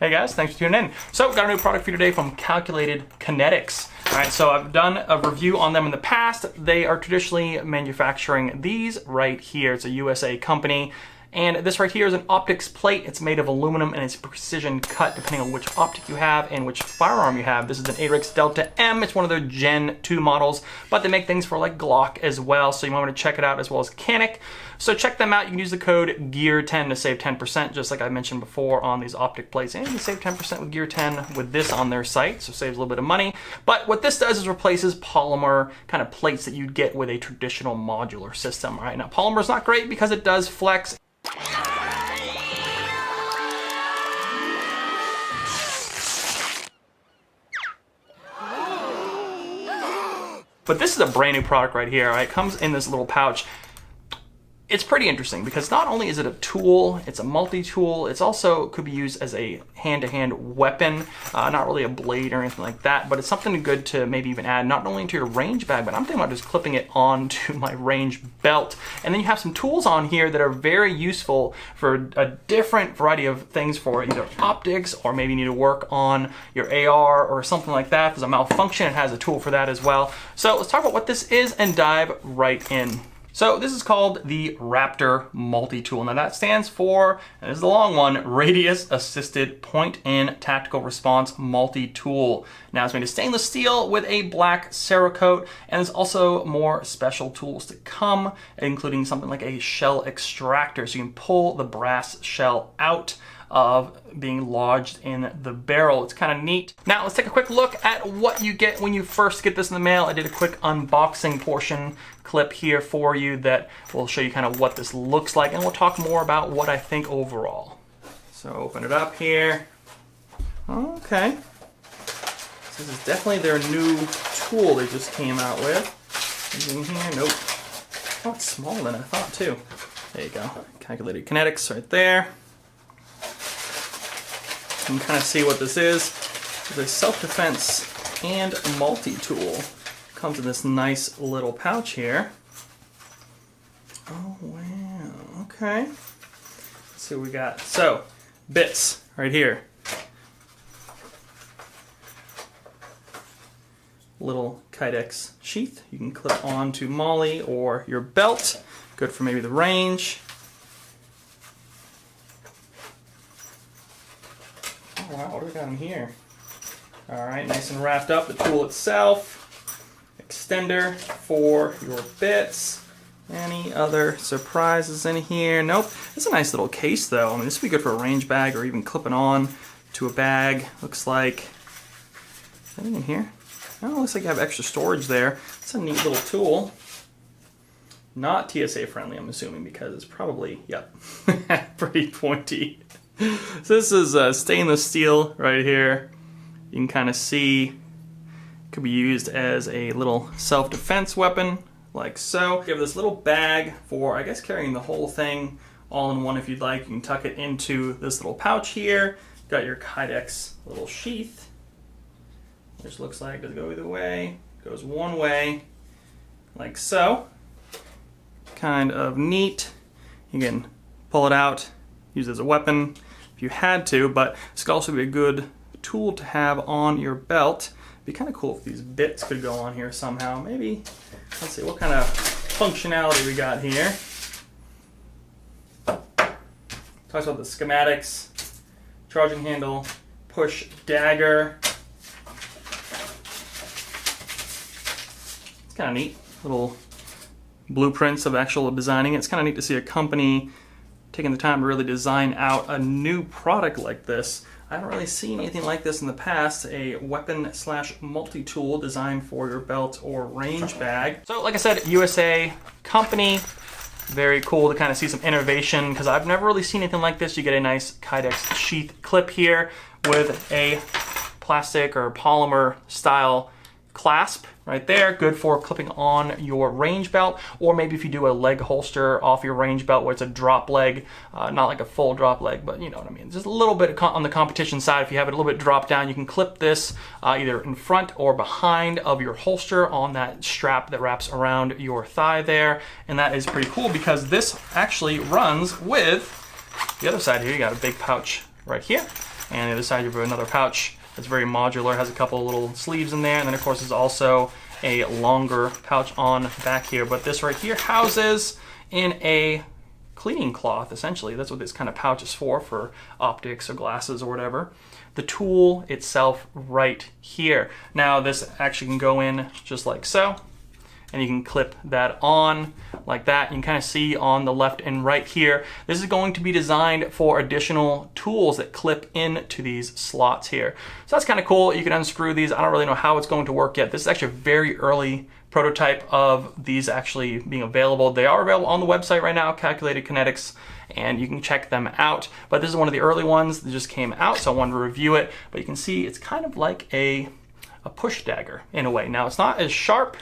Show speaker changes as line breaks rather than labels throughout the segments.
Hey guys, thanks for tuning in. So, got a new product for you today from Calculated Kinetics. All right, so I've done a review on them in the past. They are traditionally manufacturing these right here. It's a USA company. And this right here is an optics plate. It's made of aluminum and it's precision cut depending on which optic you have and which firearm you have. This is an ARIX Delta M. It's one of their Gen 2 models, but they make things for like Glock as well. So you might want to check it out, as well as Canik. So check them out. You can use the code GEAR10 to save 10%, just like I mentioned before on these optic plates. And you can save 10% with GEAR10 with this on their site, so it saves a little bit of money. But what this does is replaces polymer kind of plates that you'd get with a traditional modular system. Right now, polymer is not great because it does flex. But this is a brand new product right here. Right? It comes in this little pouch. It's pretty interesting because not only is it a tool, it's a multi-tool, it's also could be used as a hand-to-hand weapon, not really a blade or anything like that, but it's something good to maybe even add not only into your range bag, but I'm thinking about just clipping it onto my range belt. And then you have some tools on here that are very useful for a different variety of things for either optics or maybe you need to work on your AR or something like that. If there's a malfunction, it has a tool for that as well. So let's talk about what this is and dive right in. So this is called the RAPTR multi-tool. Now that stands for, and this is the long one, Radius Assisted Point and Tactical Response Multi-Tool. Now it's made of stainless steel with a black Cerakote, and there's also more special tools to come, including something like a shell extractor, so you can pull the brass shell out of being lodged in the barrel. It's kind of neat. Now let's take a quick look at what you get when you first get this in the mail. I did a quick unboxing portion clip here for you that will show you kind of what this looks like, and we'll talk more about what I think overall. So open it up here. Okay. This is definitely their new tool they just came out with. Anything in here? Nope. Oh, it's smaller than I thought too. There you go. Calculated Kinetics right there. You can kind of see what this is. It's a self-defense and multi-tool. Comes in this nice little pouch here. Oh wow, okay. Let's see what we got. So, bits right here. Little Kydex sheath you can clip onto Molly or your belt. Good for maybe the range. Oh wow, what do we got in here? Alright, nice and wrapped up. The tool itself. Extender for your bits. Any other surprises in here? Nope. It's a nice little case though. I mean, this would be good for a range bag or even clipping on to a bag. Looks like, is anything in here? Oh, looks like you have extra storage there. It's a neat little tool. Not TSA friendly, I'm assuming, because it's probably, yep, pretty pointy. So this is stainless steel right here. You can kind of see, could be used as a little self-defense weapon, like so. You have this little bag for, I guess, carrying the whole thing all in one if you'd like. You can tuck it into this little pouch here. Got your Kydex little sheath, which looks like, does it go either way? It goes one way, like so. Kind of neat. You can pull it out, use it as a weapon if you had to, but this could also be a good tool to have on your belt. It'd be kind of cool if these bits could go on here somehow. Maybe, let's see, what kind of functionality we got here. Talks about the schematics, charging handle, push dagger. It's kind of neat, little blueprints of actual designing it. It's kind of neat to see a company taking the time to really design out a new product like this. I haven't really seen anything like this in the past, a weapon / multi-tool designed for your belt or range bag. So like I said, USA company, very cool to kind of see some innovation because I've never really seen anything like this. You get a nice Kydex sheath clip here with a plastic or polymer style clasp right there, good for clipping on your range belt, or maybe if you do a leg holster off your range belt where it's a drop leg, not like a full drop leg, but you know what I mean, just a little bit on the competition side. If you have it a little bit dropped down, you can clip this either in front or behind of your holster on that strap that wraps around your thigh there, and that is pretty cool because this actually runs with the other side here. You got a big pouch right here. And the other side you have another pouch that's very modular, has a couple of little sleeves in there, and then of course there's also a longer pouch on back here. But this right here houses in a cleaning cloth, essentially. That's what this kind of pouch is for optics or glasses or whatever. The tool itself right here. Now this actually can go in just like so, and you can clip that on like that. You can kind of see on the left and right here, this is going to be designed for additional tools that clip into these slots here. So that's kind of cool. You can unscrew these. I don't really know how it's going to work yet. This is actually a very early prototype of these actually being available. They are available on the website right now, Calculated Kinetics, and you can check them out. But this is one of the early ones that just came out, so I wanted to review it. But you can see it's kind of like a push dagger in a way. Now it's not as sharp,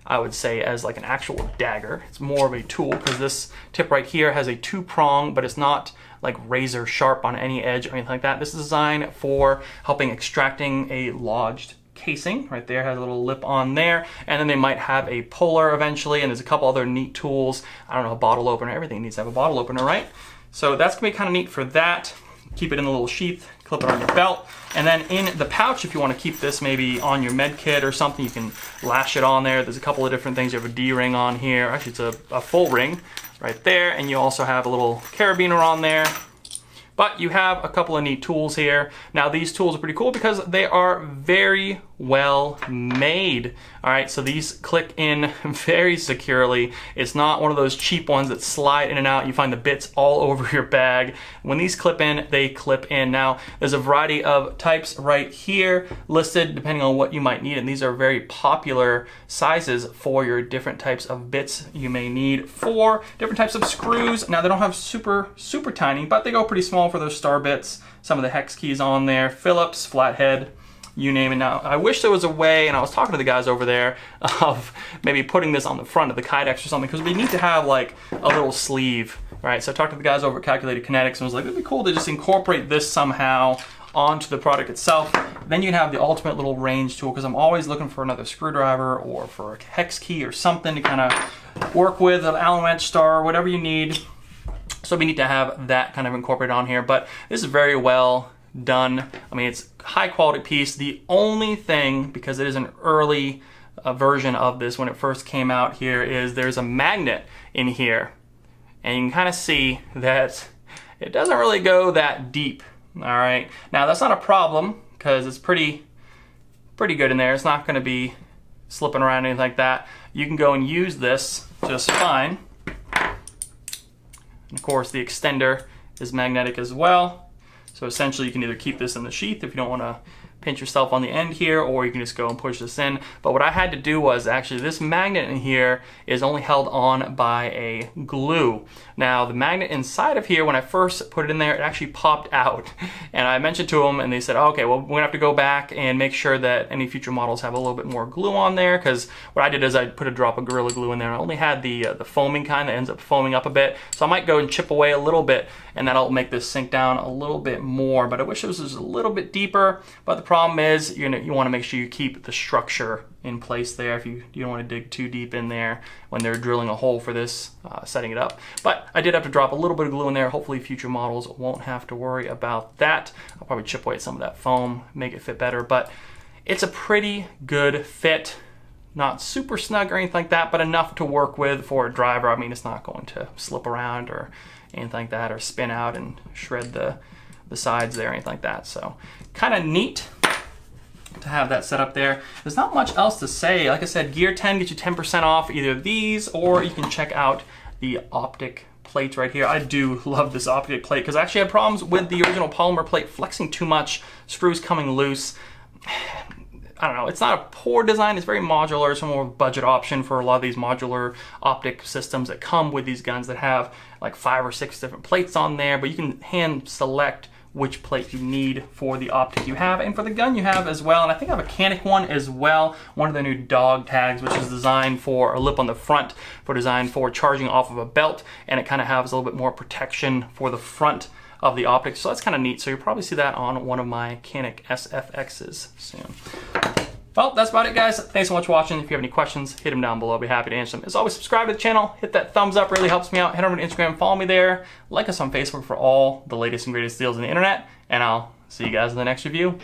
I would say, as like an actual dagger. It's more of a tool because this tip right here has a 2-prong, but it's not like razor sharp on any edge or anything like that. This is designed for helping extracting a lodged casing. Right there has a little lip on there, and then they might have a puller eventually, and there's a couple other neat tools. I don't know, a bottle opener. Everything needs to have a bottle opener, right? So that's gonna be kind of neat for that. Keep it in the little sheath, clip it on your belt, and then in the pouch, if you want to keep this maybe on your med kit or something, you can lash it on there. There's a couple of different things. You have a D-ring on here. Actually, it's a full ring right there, and you also have a little carabiner on there. But you have a couple of neat tools here. Now these tools are pretty cool because they are very well made. All right, so these click in very securely. It's not one of those cheap ones that slide in and out. You find the bits all over your bag. When these clip in, they clip in. Now there's a variety of types right here listed depending on what you might need, and these are very popular sizes for your different types of bits you may need for different types of screws. Now they don't have super tiny, but they go pretty small for those star bits. Some of the hex keys on there, Phillips, flathead, you name it. Now, I wish there was a way, and I was talking to the guys over there, of maybe putting this on the front of the Kydex or something, because we need to have like a little sleeve, right? So I talked to the guys over at Calculated Kinetics and was like, it'd be cool to just incorporate this somehow onto the product itself. Then you can have the ultimate little range tool, because I'm always looking for another screwdriver or for a hex key or something to kind of work with, an Allen wrench, star, whatever you need. So we need to have that kind of incorporated on here, but this is very well done. I mean, it's a high quality piece. The only thing, because it is an early version of this when it first came out here, is there's a magnet in here, and you can kind of see that it doesn't really go that deep. All right, now that's not a problem because it's pretty good in there. It's not going to be slipping around or anything like that. You can go and use this just fine. And of course, the extender is magnetic as well. So essentially, you can either keep this in the sheath if you don't want to pinch yourself on the end here, or you can just go and push this in. But what I had to do was actually, this magnet in here is only held on by a glue. Now the magnet inside of here, when I first put it in there, it actually popped out. And I mentioned to them and they said, okay, well, we're gonna have to go back and make sure that any future models have a little bit more glue on there, because what I did is I put a drop of Gorilla Glue in there. I only had the foaming kind that ends up foaming up a bit. So I might go and chip away a little bit, and that'll make this sink down a little bit more. But I wish this was a little bit deeper. But the problem is, you want to make sure you keep the structure in place there. If you don't want to dig too deep in there when they're drilling a hole for this, setting it up. But I did have to drop a little bit of glue in there. Hopefully future models won't have to worry about that. I'll probably chip away at some of that foam, make it fit better. But it's a pretty good fit. Not super snug or anything like that, but enough to work with for a driver. I mean, it's not going to slip around or anything like that, or spin out and shred the sides there, anything like that. So kind of neat to have that set up there. There's not much else to say. Like I said, Gear 10 gets you 10% off either these, or you can check out the optic plates right here. I do love this optic plate because I actually had problems with the original polymer plate flexing too much, screws coming loose. I don't know, it's not a poor design, it's very modular. It's a more budget option for a lot of these modular optic systems that come with these guns that have like 5 or 6 different plates on there, but you can hand select which plate you need for the optic you have and for the gun you have as well. And I think I have a Kinetics one as well, one of the new dog tags, which is designed for a lip on the front, designed for charging off of a belt, and it kind of has a little bit more protection for the front of the optic. So that's kind of neat. So you'll probably see that on one of my Kinetics SFXs soon. Well, that's about it, guys. Thanks so much for watching. If you have any questions, hit them down below. I'll be happy to answer them. As always, subscribe to the channel. Hit that thumbs up. Really helps me out. Head over to Instagram. Follow me there. Like us on Facebook for all the latest and greatest deals on the internet. And I'll See you guys in the next review.